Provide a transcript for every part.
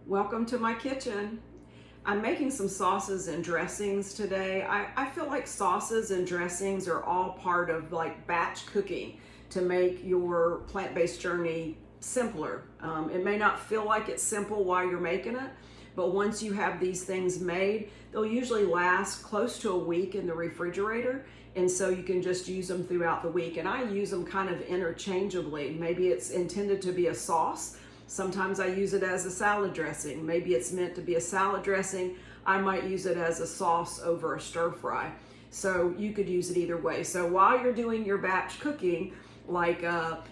Welcome to my kitchen. I'm making some sauces and dressings today. I feel like sauces and dressings are all part of like batch cooking to make your plant-based journey simpler. It may not feel like it's simple while you're making it, but once you have these things made, they'll usually last close to a week in the refrigerator. And so you can just use them throughout the week. And I use them kind of interchangeably. Maybe it's intended to be a sauce. Sometimes I use it as a salad dressing. Maybe it's meant to be a salad dressing. I might use it as a sauce over a stir fry. So you could use it either way. So while you're doing your batch cooking, like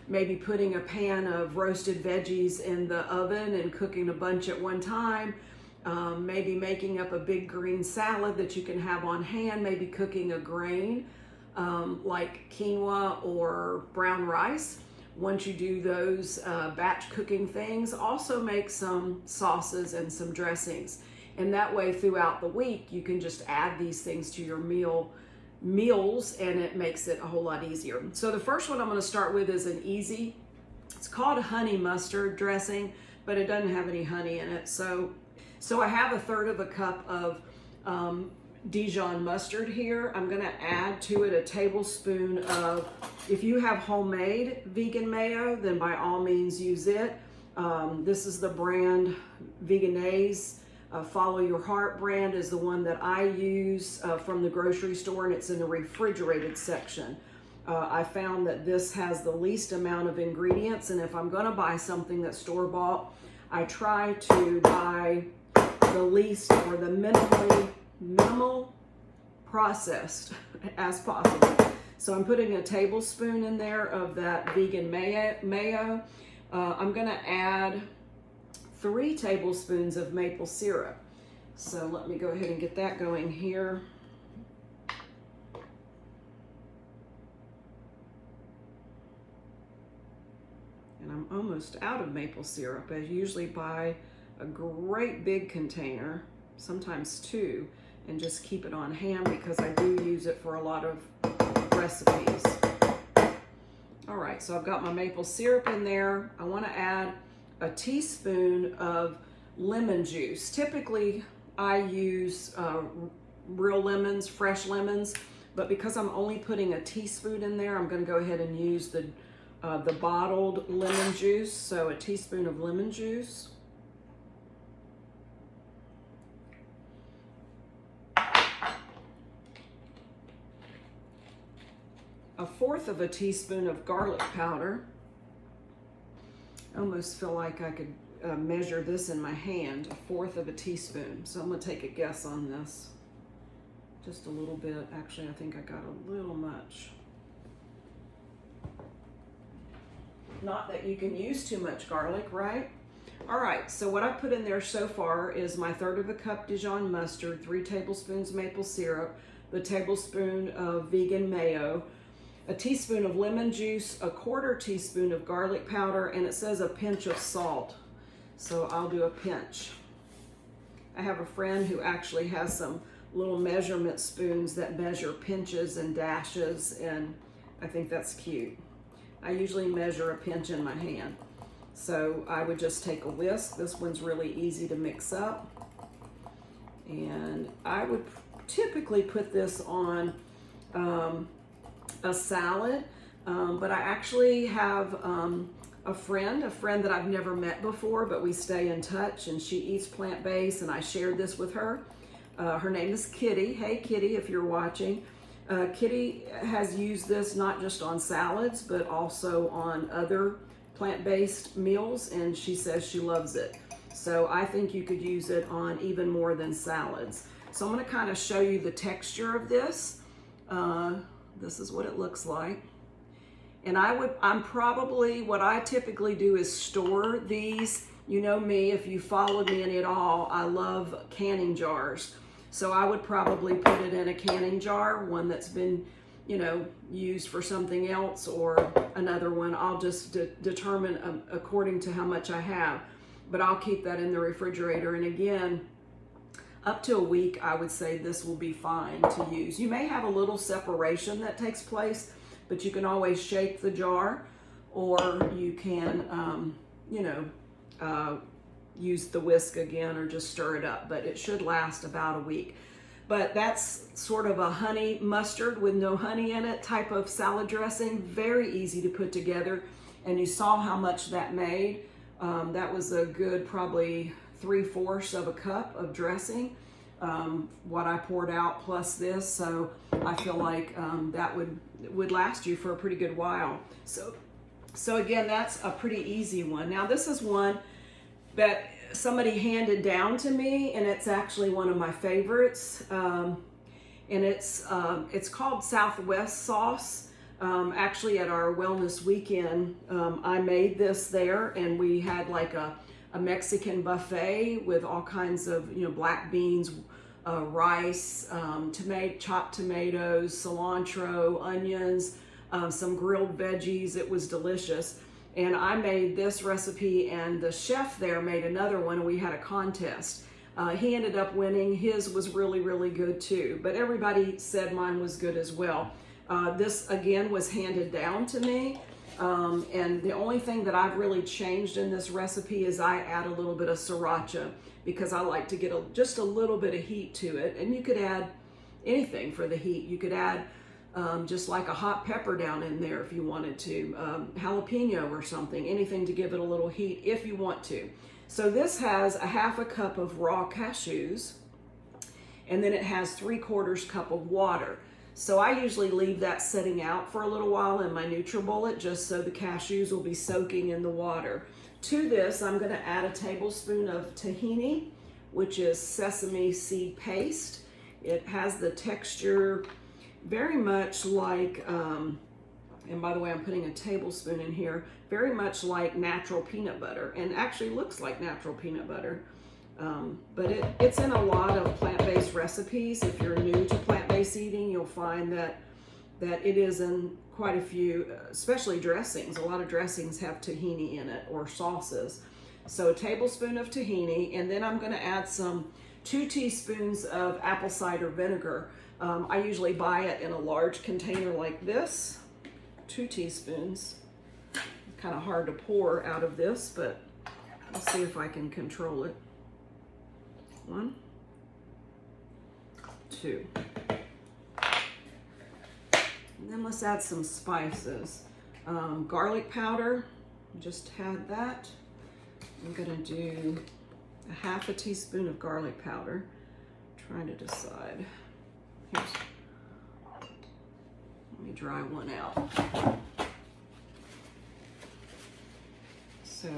maybe putting a pan of roasted veggies in the oven and cooking a bunch at one time, maybe making up a big green salad that you can have on hand, maybe cooking a grain like quinoa or brown rice. Once you do those batch cooking things, also make some sauces and some dressings. And that way throughout the week, you can just add these things to your meals and it makes it a whole lot easier. So the first one I'm going to start with is an easy, it's called honey mustard dressing, but it doesn't have any honey in it. So I have 1/3 cup of Dijon mustard here. I'm going to add to it a tablespoon of, if you have homemade vegan mayo, then by all means use it. This is the brand Veganese. Follow Your Heart brand is the one that I use from the grocery store, and it's in the refrigerated section. I found that this has the least amount of ingredients, and if I'm going to buy something that's store-bought, I try to buy the least or the minimal processed as possible. So I'm putting a tablespoon in there of that vegan mayo. I'm going to add 3 tablespoons of maple syrup. So let me go ahead and get that going here. And I'm almost out of maple syrup. I usually buy a great big container, sometimes 2, and just keep it on hand because I do use it for a lot of recipes. All right, so I've got my maple syrup in there. I want to add a teaspoon of lemon juice. Typically, I use real lemons, fresh lemons, but because I'm only putting a teaspoon in there, I'm going to go ahead and use the bottled lemon juice. So a teaspoon of lemon juice. A 1/4 teaspoon of garlic powder. I almost feel like I could measure this in my hand, a 1/4 teaspoon. So I'm going to take a guess on this. Just a little bit. Actually, I think I got a little much. Not that you can use too much garlic, right? All right, so what I put in there so far is my 1/3 cup Dijon mustard, 3 tablespoons maple syrup, the tablespoon of vegan mayo, a teaspoon of lemon juice, a 1/4 teaspoon of garlic powder, and it says a pinch of salt. So I'll do a pinch. I have a friend who actually has some little measurement spoons that measure pinches and dashes, and I think that's cute. I usually measure a pinch in my hand. So I would just take a whisk. This one's really easy to mix up. And I would typically put this on a salad, but I actually have a friend that I've never met before, but we stay in touch, and she eats plant-based, and I shared this with her. Her name is Kitty. Hey Kitty, if you're watching. Kitty has used this not just on salads, but also on other plant-based meals, and she says she loves it. So I think you could use it on even more than salads. So I'm going to kind of show you the texture of this. This is what it looks like. And what I typically do is store these. You know me, if you followed me in it all, I love canning jars. So I would probably put it in a canning jar, one that's been, used for something else, or another one. I'll just determine according to how much I have. But I'll keep that in the refrigerator. And again, up to a week, I would say this will be fine to use. You may have a little separation that takes place, but you can always shake the jar, or you can, use the whisk again or just stir it up, but it should last about a week. But that's sort of a honey mustard with no honey in it type of salad dressing. Very easy to put together. And you saw how much that made. That was a good probably 3/4 of a cup of dressing. What I poured out plus this. So I feel like that would last you for a pretty good while. So again, that's a pretty easy one. Now this is one that somebody handed down to me, and it's actually one of my favorites. And it's called Southwest sauce. Actually, at our wellness weekend, I made this there, and we had like a Mexican buffet with all kinds of black beans, rice, chopped tomatoes, cilantro, onions, some grilled veggies. It was delicious. And I made this recipe, and the chef there made another one, and we had a contest. He ended up winning. His was really, really good too, but everybody said mine was good as well. This again was handed down to me, and the only thing that I've really changed in this recipe is I add a little bit of sriracha, because I like to get just a little bit of heat to it. And you could add anything for the heat. You could add just like a hot pepper down in there if you wanted to, jalapeno or something, anything to give it a little heat if you want to. So this has a 1/2 cup of raw cashews, and then it has 3/4 cup of water. So I usually leave that sitting out for a little while in my NutriBullet, just so the cashews will be soaking in the water. To this, I'm going to add a tablespoon of tahini, which is sesame seed paste. It has the texture very much like, and by the way, I'm putting a tablespoon in here, very much like natural peanut butter, and actually looks like natural peanut butter. But it's in a lot of plant-based recipes. If you're new to plant-based eating, you'll find that it is in quite a few, especially dressings. A lot of dressings have tahini in it, or sauces. So a tablespoon of tahini, and then I'm going to add 2 teaspoons of apple cider vinegar. I usually buy it in a large container like this, 2 teaspoons. Kind of hard to pour out of this, but I'll see if I can control it. 1, 2. And then let's add some spices. Garlic powder, just had that. I'm gonna do a 1/2 teaspoon of garlic powder. Trying to decide. Let me dry one out. So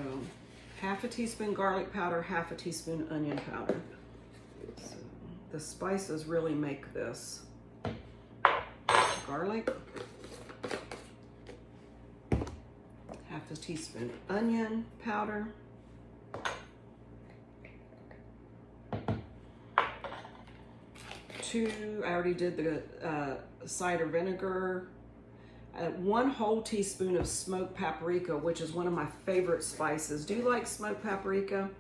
1/2 teaspoon garlic powder, 1/2 teaspoon onion powder. So the spices really make this. Garlic, 1/2 teaspoon onion powder, I already did the cider vinegar, 1 whole teaspoon of smoked paprika, which is one of my favorite spices. Do you like smoked paprika?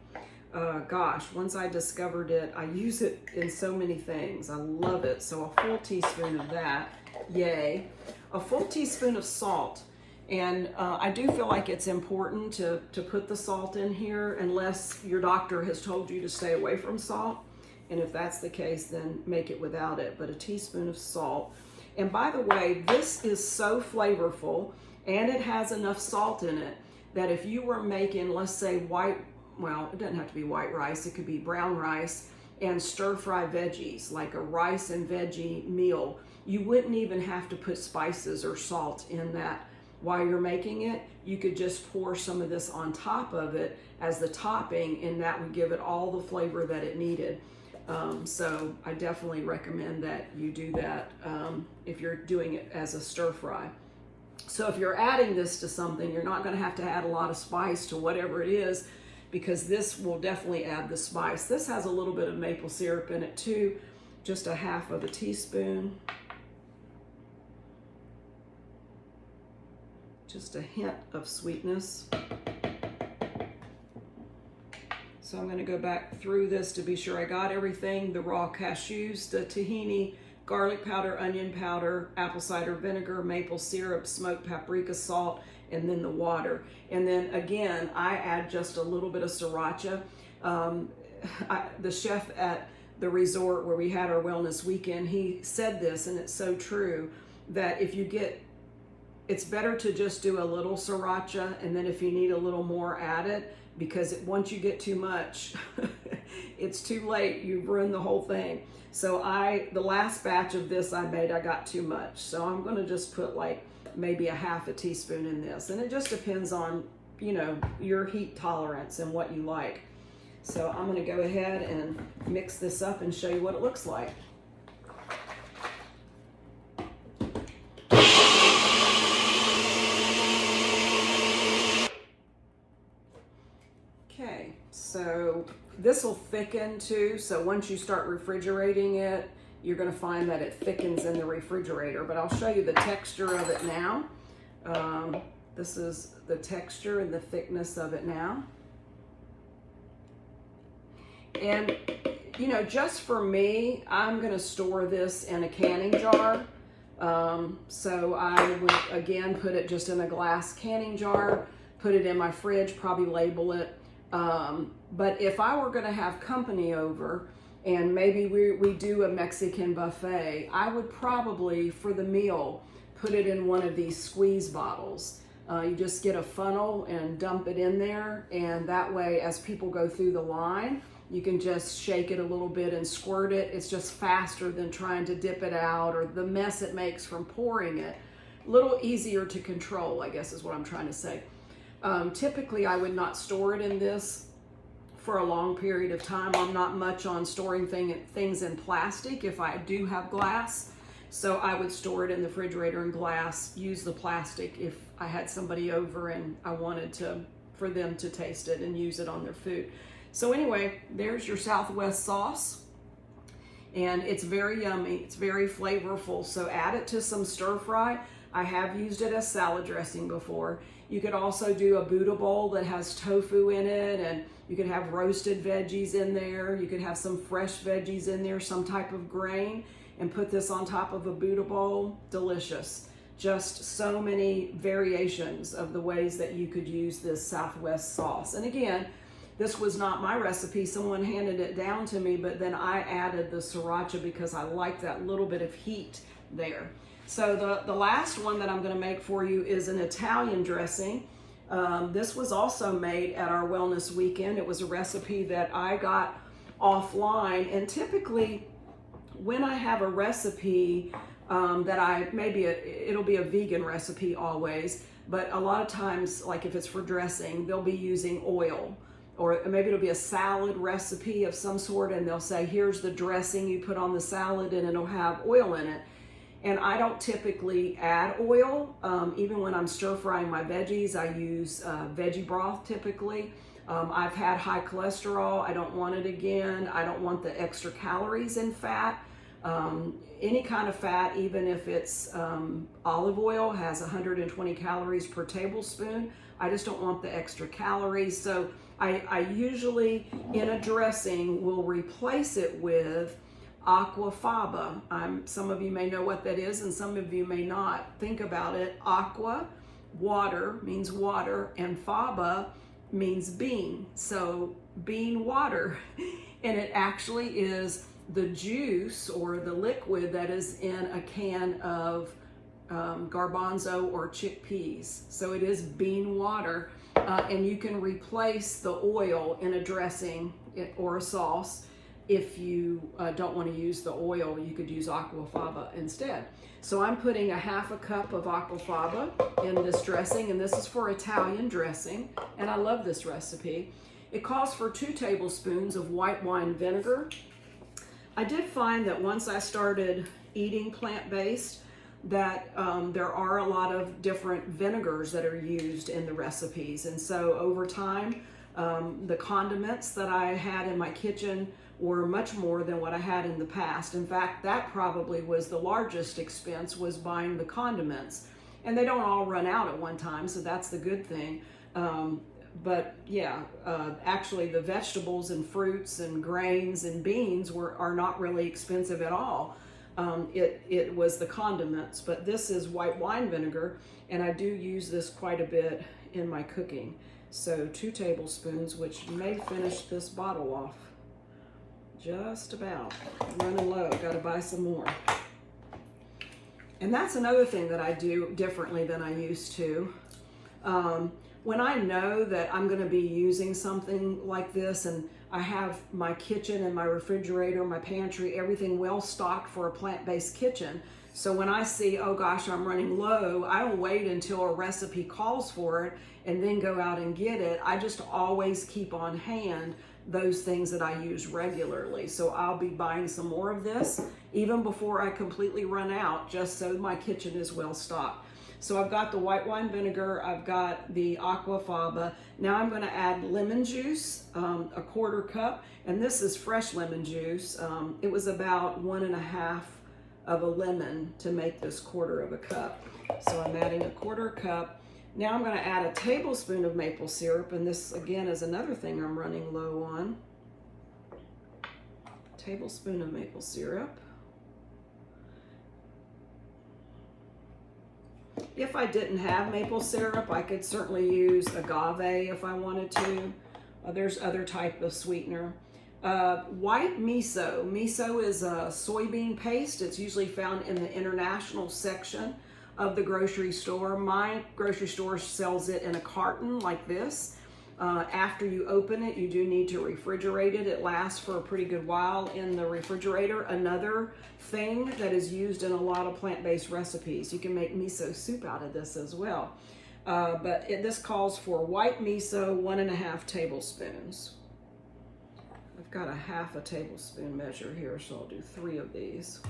Gosh, once I discovered it, I use it in so many things. I love it. So a full teaspoon of that, yay. A full teaspoon of salt. And I do feel like it's important to put the salt in here, unless your doctor has told you to stay away from salt. And if that's the case, then make it without it. But a teaspoon of salt. And by the way, this is so flavorful, and it has enough salt in it that if you were making, let's say well, it doesn't have to be white rice, it could be brown rice, and stir-fry veggies, like a rice and veggie meal, you wouldn't even have to put spices or salt in that while you're making it. You could just pour some of this on top of it as the topping, and that would give it all the flavor that it needed. So I definitely recommend that you do that if you're doing it as a stir fry. So if you're adding this to something, you're not going to have to add a lot of spice to whatever it is, because this will definitely add the spice. This has a little bit of maple syrup in it too, just a 1/2 teaspoon. Just a hint of sweetness. So I'm going to go back through this to be sure I got everything: the raw cashews, the tahini, garlic powder, onion powder, apple cider vinegar, maple syrup, smoked paprika, salt, and then the water. And then again, I add just a little bit of sriracha. The chef at the resort where we had our wellness weekend, he said this, and it's so true, that it's better to just do a little sriracha, and then if you need a little more, add it, because once you get too much, it's too late. You've ruined the whole thing. So the last batch of this I made, I got too much. So I'm gonna just put like maybe a half a teaspoon in this. And it just depends on, your heat tolerance and what you like. So I'm gonna go ahead and mix this up and show you what it looks like. Okay, so this will thicken too. So once you start refrigerating it, you're gonna find that it thickens in the refrigerator, but I'll show you the texture of it now. This is the texture and the thickness of it now. And, just for me, I'm gonna store this in a canning jar. So I would, again, put it just in a glass canning jar, put it in my fridge, probably label it. But if I were gonna have company over, and maybe we do a Mexican buffet, I would probably, for the meal, put it in one of these squeeze bottles. You just get a funnel and dump it in there, and that way, as people go through the line, you can just shake it a little bit and squirt it. It's just faster than trying to dip it out, or the mess it makes from pouring it. A little easier to control, I guess is what I'm trying to say. Typically, I would not store it in this for a long period of time. I'm not much on storing things in plastic if I do have glass. So I would store it in the refrigerator in glass, use the plastic if I had somebody over and I wanted for them to taste it and use it on their food. So anyway, there's your Southwest sauce. And it's very yummy, it's very flavorful. So add it to some stir fry. I have used it as salad dressing before. You could also do a Buddha bowl that has tofu in it, and you could have roasted veggies in there. You could have some fresh veggies in there, some type of grain, and put this on top of a Buddha bowl. Delicious. Just so many variations of the ways that you could use this Southwest sauce. And again, this was not my recipe. Someone handed it down to me, but then I added the sriracha because I like that little bit of heat there. So the last one that I'm gonna make for you is an Italian dressing. This was also made at our wellness weekend. It was a recipe that I got offline, and typically when I have a recipe it'll be a vegan recipe always, but a lot of times, like if it's for dressing, they'll be using oil, or maybe it'll be a salad recipe of some sort, and they'll say, here's the dressing you put on the salad, and it'll have oil in it. And I don't typically add oil. Even when I'm stir frying my veggies, I use veggie broth typically. I've had high cholesterol. I don't want it again. I don't want the extra calories in fat. Any kind of fat, even if it's olive oil, has 120 calories per tablespoon. I just don't want the extra calories. So I usually, in a dressing, will replace it with Aqua Faba. Some of you may know what that is, and some of you may not. Think about it. Aqua, water, means water, and Faba means bean. So bean water. And it actually is the juice or the liquid that is in a can of garbanzo or chickpeas. So it is bean water, and you can replace the oil in a dressing or a sauce. If you don't want to use the oil, you could use Aqua Faba instead. So I'm putting a half a cup of Aqua Faba in this dressing, and this is for Italian dressing, and I love this recipe. It calls for 2 tablespoons of white wine vinegar. I did find that once I started eating plant-based, that there are a lot of different vinegars that are used in the recipes. And so over time, the condiments that I had in my kitchen were much more than what I had in the past. In fact, that probably was the largest expense, was buying the condiments. And they don't all run out at one time, so that's the good thing. But yeah, actually the vegetables and fruits and grains and beans are not really expensive at all. It was the condiments, but this is white wine vinegar, and I do use this quite a bit in my cooking. So 2 tablespoons, which may finish this bottle off. Just about. Running low, gotta buy some more. And that's another thing that I do differently than I used to. When I know that I'm gonna be using something like this, and I have my kitchen and my refrigerator, my pantry, everything well stocked for a plant-based kitchen. So when I see, oh gosh, I'm running low, I don't wait until a recipe calls for it and then go out and get it. I just always keep on hand those things that I use regularly. So I'll be buying some more of this even before I completely run out, just so my kitchen is well stocked. So I've got the white wine vinegar, I've got the Aqua Faba. Now I'm gonna add lemon juice, a 1/4 cup, and this is fresh lemon juice. It was about 1.5 of a lemon to make this 1/4 of a cup. So I'm adding a 1/4 cup. Now I'm gonna add a tablespoon of maple syrup, and this again is another thing I'm running low on. Tablespoon of maple syrup. If I didn't have maple syrup, I could certainly use agave if I wanted to. There's other type of sweetener. White miso. Miso is a soybean paste. It's usually found in the international section of the grocery store. My grocery store sells it in a carton like this. After you open it, you do need to refrigerate it. It lasts for a pretty good while in the refrigerator. Another thing that is used in a lot of plant-based recipes. You can make miso soup out of this as well. This calls for white miso, 1.5 tablespoons. I've got a 1/2 tablespoon measure here, so I'll do 3 of these.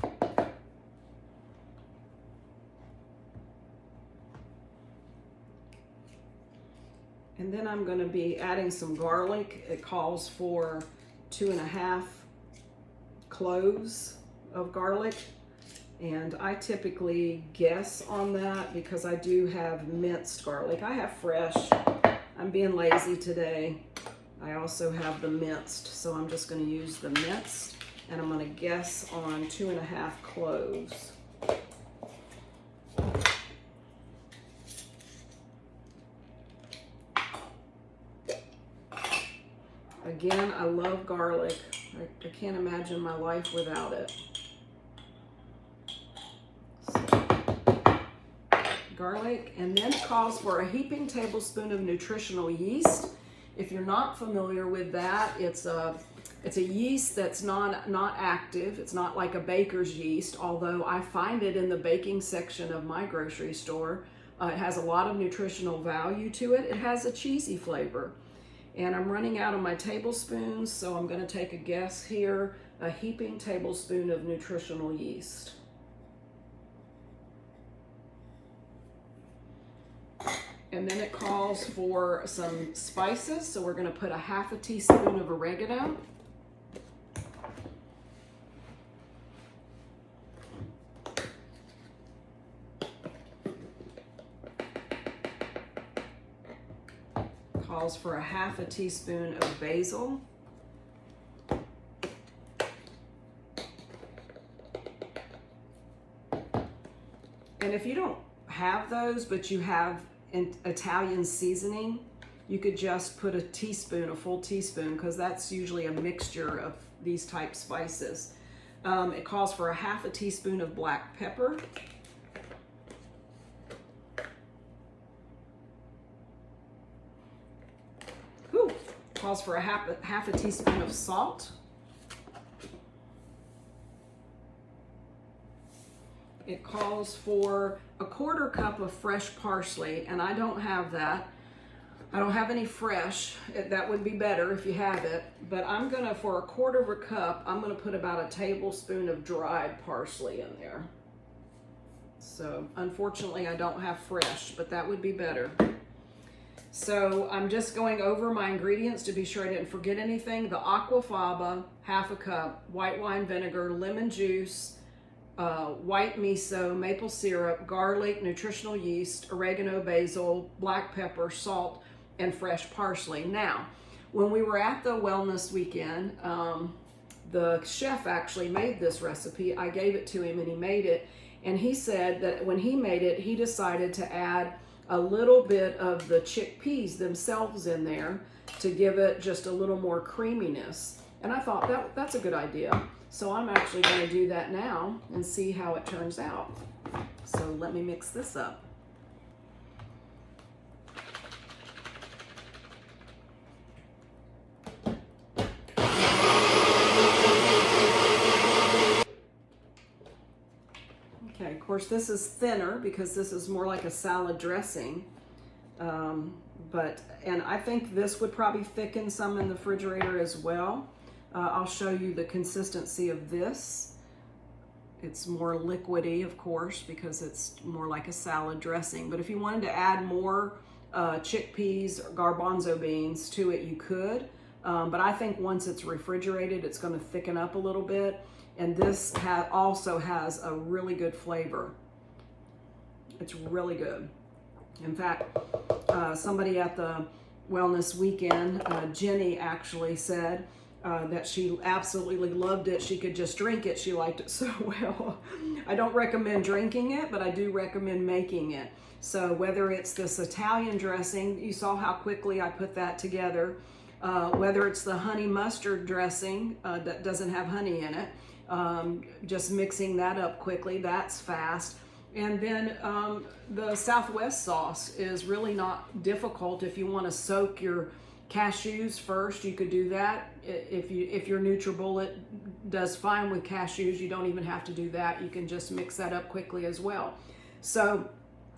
And then I'm going to be adding some garlic. It calls for 2.5 cloves of garlic. And I typically guess on that because I do have minced garlic. I have fresh. I'm being lazy today. I also have the minced, so I'm just going to use the minced, and I'm going to guess on 2.5 cloves. Again, I love garlic. I can't imagine my life without it. Garlic, and then it calls for a heaping tablespoon of nutritional yeast. If you're not familiar with that, it's a yeast that's not active. It's not like a baker's yeast, although I find it in the baking section of my grocery store. It has a lot of nutritional value to it. It has a cheesy flavor. And I'm running out of my tablespoons, so I'm going to take a guess here. A heaping tablespoon of nutritional yeast. And then it calls for some spices, so we're going to put a 1/2 teaspoon of oregano. Calls for a 1/2 teaspoon of basil. And if you don't have those, but you have Italian seasoning, you could just put a full teaspoon, because that's usually a mixture of these type spices. It calls for a 1/2 teaspoon of black pepper. Calls for a half a teaspoon of salt. It calls for a 1/4 cup of fresh parsley, and I don't have that. I don't have any fresh. That would be better if you have it. But I'm gonna, for a 1/4 of a cup, I'm gonna put about a tablespoon of dried parsley in there. So unfortunately I don't have fresh, but that would be better. So I'm just going over my ingredients to be sure I didn't forget anything. The Aqua Faba, 1/2 cup, white wine vinegar, lemon juice, white miso, maple syrup, garlic, nutritional yeast, oregano, basil, black pepper, salt, and fresh parsley. Now, when we were at the wellness weekend, the chef actually made this recipe. I gave it to him and he made it. And he said that when he made it, he decided to add a little bit of the chickpeas themselves in there to give it just a little more creaminess. And I thought that's a good idea. So I'm actually going to do that now and see how it turns out. So let me mix this up. Okay, of course this is thinner because this is more like a salad dressing. And I think this would probably thicken some in the refrigerator as well. I'll show you the consistency of this. It's more liquidy, of course, because it's more like a salad dressing. But if you wanted to add more chickpeas or garbanzo beans to it, you could. But I think once it's refrigerated, it's going to thicken up a little bit. And this also has a really good flavor. It's really good. In fact, somebody at the Wellness Weekend, Jenny actually said that she absolutely loved it. She could just drink it. She liked it so well. I don't recommend drinking it, but I do recommend making it. So whether it's this Italian dressing, you saw how quickly I put that together, whether it's the honey mustard dressing that doesn't have honey in it, just mixing that up quickly, that's fast. And then the Southwest sauce is really not difficult. If you want to soak your cashews first, you could do that. If your NutriBullet does fine with cashews, you don't even have to do that. You can just mix that up quickly as well. So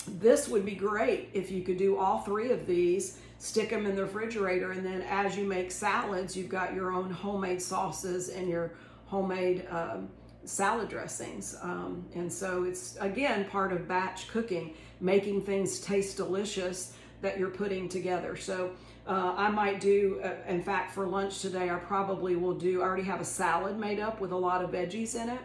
this would be great if you could do all three of these, stick them in the refrigerator, and then as you make salads, you've got your own homemade sauces and your homemade salad dressings. And so it's, again, part of batch cooking, making things taste delicious that you're putting together. So I might do, in fact, for lunch today, I probably will do, I already have a salad made up with a lot of veggies in it.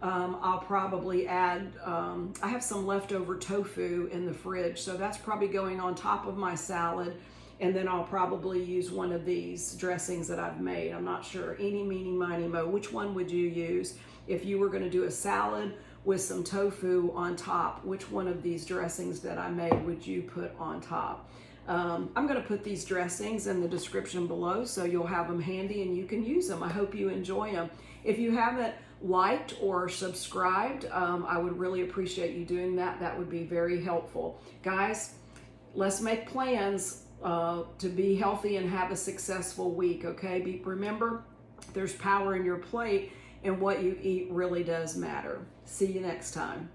I'll probably add, I have some leftover tofu in the fridge, so that's probably going on top of my salad. And then I'll probably use one of these dressings that I've made. I'm not sure, eeny, meeny, miny, mo. Which one would you use? If you were gonna do a salad with some tofu on top, which one of these dressings that I made would you put on top? I'm gonna put these dressings in the description below so you'll have them handy and you can use them. I hope you enjoy them. If you haven't liked or subscribed, I would really appreciate you doing that. That would be very helpful. Guys, let's make plans to be healthy and have a successful week, okay? Remember, there's power in your plate, and what you eat really does matter. See you next time.